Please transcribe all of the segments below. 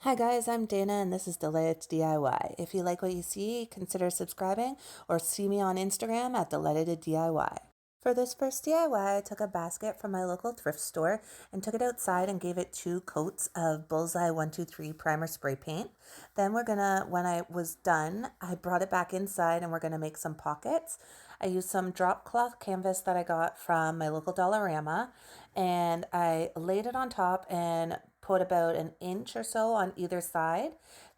Hi guys, I'm Dana and this is Delighted DIY. If you like what you see, consider subscribing or see me on Instagram at Delighted DIY. For this first DIY, I took a basket from my local thrift store and took it outside and gave it 2 coats of Bullseye 123 primer spray paint. Then when I was done, I brought it back inside and we're gonna make some pockets. I used some drop cloth canvas that I got from my local Dollarama and I laid it on top and put about an inch or so on either side,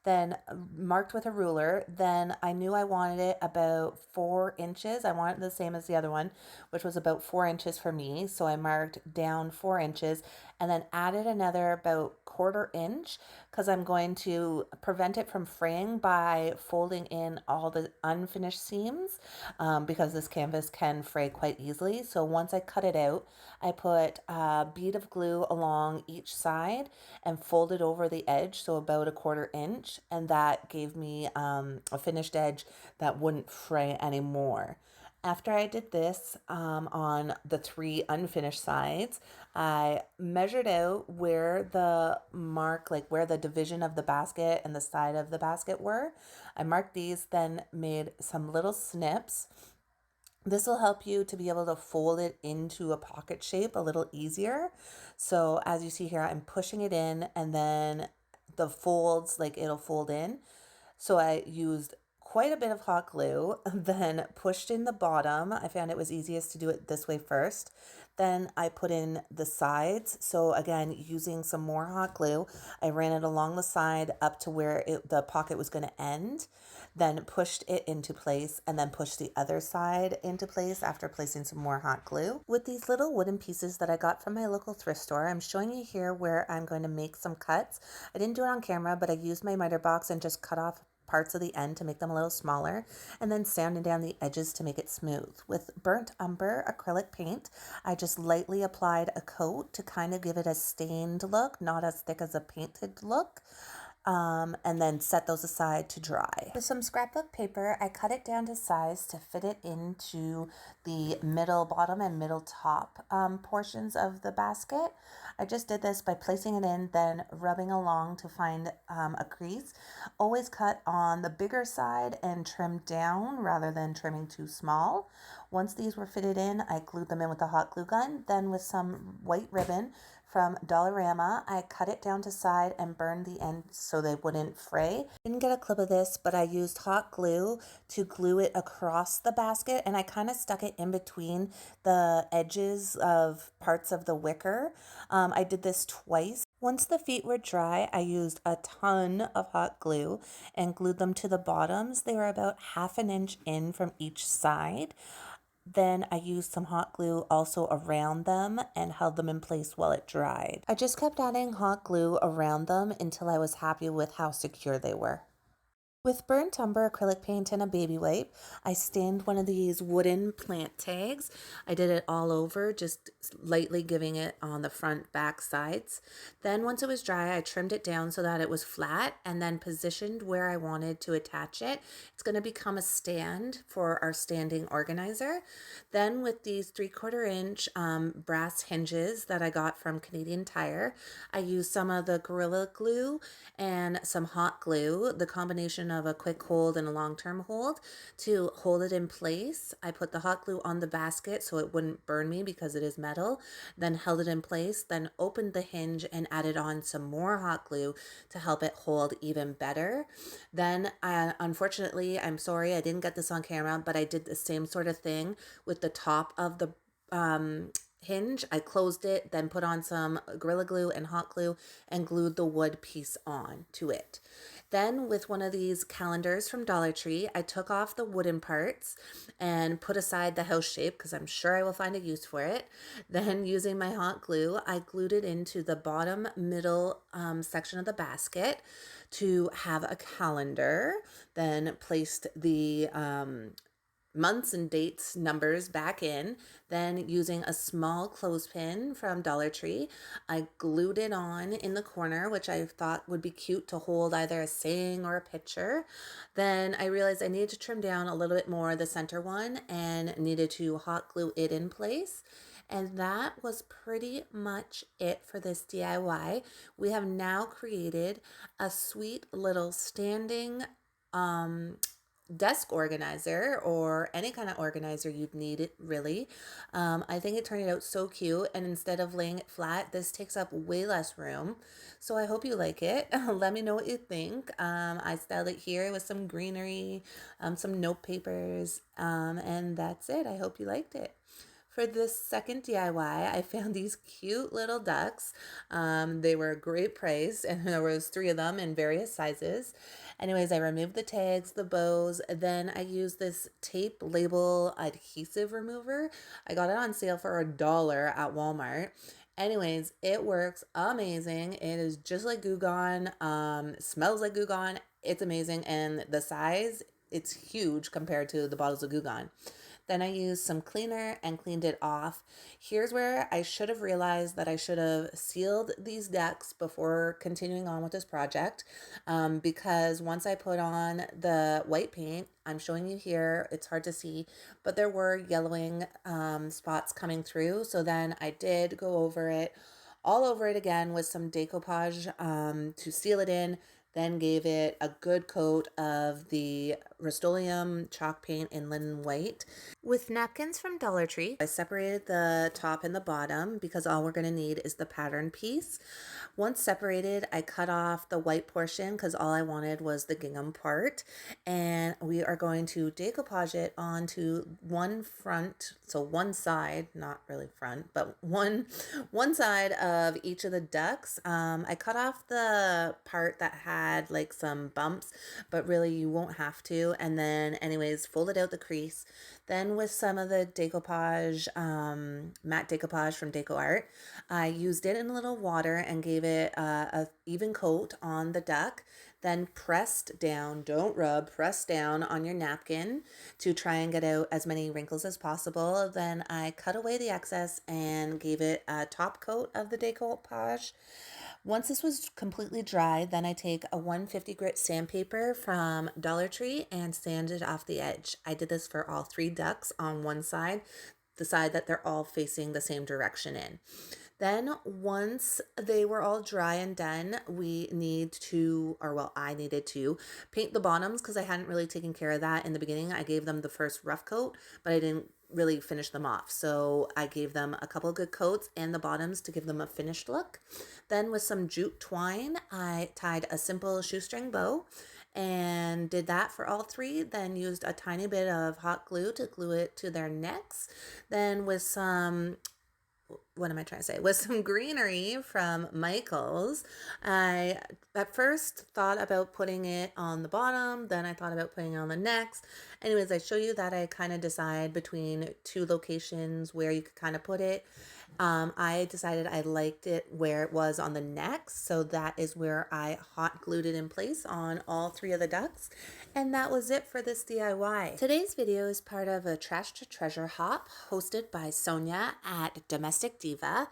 then marked with a ruler. Then I knew I wanted it about 4 inches. I wanted the same as the other one, which was about 4 inches for me. So I marked down 4 inches and then added another about 1/4 inch because I'm going to prevent it from fraying by folding in all the unfinished seams because this canvas can fray quite easily. So once I cut it out, I put a bead of glue along each side and folded over the edge, so about a 1/4 inch, and that gave me a finished edge that wouldn't fray anymore. After I did this on the 3 unfinished sides, I measured out where the mark, like where the division of the basket and the side of the basket were. I marked these, then made some little snips. This will help you to be able to fold it into a pocket shape a little easier. So as you see here, I'm pushing it in and then the folds, like it'll fold in. So I used quite a bit of hot glue, then pushed in the bottom. I found it was easiest to do it this way first. Then I put in the sides. So again, using some more hot glue, I ran it along the side up to where the pocket was going to end, then pushed it into place and then pushed the other side into place after placing some more hot glue. With these little wooden pieces that I got from my local thrift store, I'm showing you here where I'm going to make some cuts. I didn't do it on camera, but I used my miter box and just cut off parts of the end to make them a little smaller, and then sanding down the edges to make it smooth. With burnt umber acrylic paint, I just lightly applied a coat to kind of give it a stained look, not as thick as a painted look. And then set those aside to dry. With some scrapbook paper, I cut it down to size to fit it into the middle bottom and middle top portions of the basket. I just did this by placing it in, then rubbing along to find a crease. Always cut on the bigger side and trim down rather than trimming too small. Once these were fitted in, I glued them in with a hot glue gun. Then with some white ribbon from Dollarama, I cut it down to side and burned the ends so they wouldn't fray. Didn't get a clip of this, but I used hot glue to glue it across the basket, and I kind of stuck it in between the edges of parts of the wicker. I did this twice. Once the feet were dry, I used a ton of hot glue and glued them to the bottoms. They were about 1/2 inch in from each side. Then I used some hot glue also around them and held them in place while it dried. I just kept adding hot glue around them until I was happy with how secure they were. With burnt umber acrylic paint and a baby wipe, I stained one of these wooden plant tags. I did it all over, just lightly giving it on the front, back, sides. Then once it was dry, I trimmed it down so that it was flat and then positioned where I wanted to attach it. It's going to become a stand for our standing organizer. Then with these 3/4 inch brass hinges that I got from Canadian Tire, I used some of the Gorilla Glue and some hot glue, the combination of a quick hold and a long-term hold, to hold it in place. I put the hot glue on the basket so it wouldn't burn me because it is metal, then held it in place, then opened the hinge and added on some more hot glue to help it hold even better. Then unfortunately, I'm sorry I didn't get this on camera, but I did the same sort of thing with the top of the hinge. I closed it, then put on some Gorilla Glue and hot glue and glued the wood piece on to it. Then with one of these calendars from Dollar Tree, I took off the wooden parts and put aside the house shape because I'm sure I will find a use for it. Then using my hot glue, I glued it into the bottom middle section of the basket to have a calendar, then placed the months and dates numbers back in. Then using a small clothespin from Dollar Tree, I glued it on in the corner, which I thought would be cute to hold either a saying or a picture. Then I realized I needed to trim down a little bit more the center one and needed to hot glue it in place. And that was pretty much it for this DIY. We have now created a sweet little standing desk organizer, or any kind of organizer you'd need it really. I think it turned out so cute, and instead of laying it flat, this takes up way less room. So I hope you like it. Let me know what you think. I styled it here with some greenery, some note papers, and that's it. I hope you liked it. For this second DIY, I found these cute little ducks. They were a great price, and there was 3 of them in various sizes. Anyways, I removed the tags, the bows, then I used this tape label adhesive remover. I got it on sale for $1 at Walmart. Anyways, it works amazing. It is just like Goo Gone, smells like Goo Gone. It's amazing, and the size, it's huge compared to the bottles of Goo Gone. Then I used some cleaner and cleaned it off. Here's where I should have realized that I should have sealed these decks before continuing on with this project, because once I put on the white paint, I'm showing you here, it's hard to see, but there were yellowing spots coming through. So then I did go over it, all over it again with some decoupage to seal it in, then gave it a good coat of the Rust-Oleum chalk paint in linen white. With napkins from Dollar Tree, I separated the top and the bottom because all we're going to need is the pattern piece. Once separated, I cut off the white portion because all I wanted was the gingham part. And we are going to decoupage it onto one front, so one side, not really front, but one side of each of the ducks. I cut off the part that had like some bumps, but really you won't have to. And then anyways, folded out the crease. Then with some of the decoupage, matte decoupage from Deco Art, I used it in a little water and gave it a even coat on the duck. Then pressed down, don't rub, press down on your napkin to try and get out as many wrinkles as possible. Then I cut away the excess and gave it a top coat of the decoupage. Once this was completely dry, then I take a 150 grit sandpaper from Dollar Tree and sand it off the edge. I did this for all 3 ducks on one side, the side that they're all facing the same direction in. Then once they were all dry and done, I needed to paint the bottoms because I hadn't really taken care of that in the beginning. I gave them the first rough coat, but I didn't really finish them off. So I gave them a couple good coats and the bottoms to give them a finished look. Then with some jute twine, I tied a simple shoestring bow and did that for all 3. Then used a tiny bit of hot glue to glue it to their necks. Then with some with some greenery from Michael's, I at first thought about putting it on the bottom, then I thought about putting it on the necks. Anyways, I show you that I kind of decide between 2 locations where you could kind of put it. I decided I liked it where it was on the necks, so that is where I hot glued it in place on all 3 of the ducks. And that was it for this DIY. Today's video is part of a Trash to Treasure hop hosted by Sonja at Domestic Diva.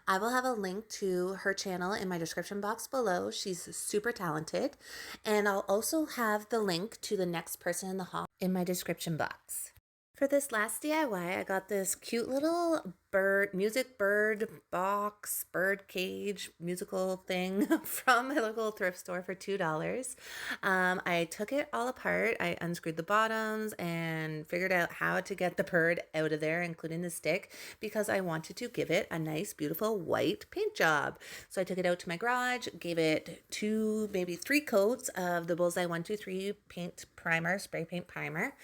I will have a link to her channel in my description box below. She's super talented. And I'll also have the link to the next person in the hop in my description box. For this last DIY, I got this cute little bird cage musical thing from my local thrift store for $2. I took it all apart. I unscrewed the bottoms and figured out how to get the bird out of there, including the stick, because I wanted to give it a nice, beautiful white paint job. So I took it out to my garage, gave it 2, maybe 3 coats of the Bullseye 123 paint primer, spray paint primer.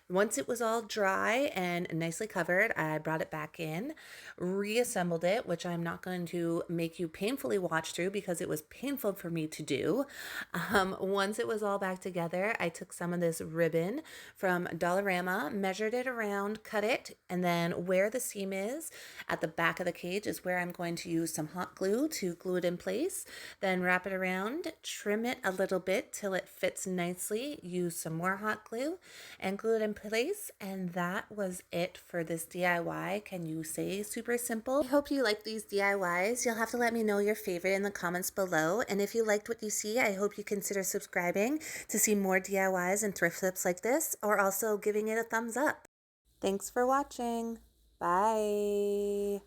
Once it was all dry and nicely covered, I brought it back in, reassembled it, which I'm not going to make you painfully watch through because it was painful for me to do. Once it was all back together, I took some of this ribbon from Dollarama, measured it around, cut it, and then where the seam is at the back of the cage is where I'm going to use some hot glue to glue it in place. Then wrap it around, trim it a little bit till it fits nicely, use some more hot glue and glue it in place. And that was it for this DIY. Can you say super simple? I hope you like these DIYs. You'll have to let me know your favorite in the comments below. And if you liked what you see, I hope you consider subscribing to see more DIYs and thrift flips like this, or also giving it a thumbs up. Thanks for watching. Bye.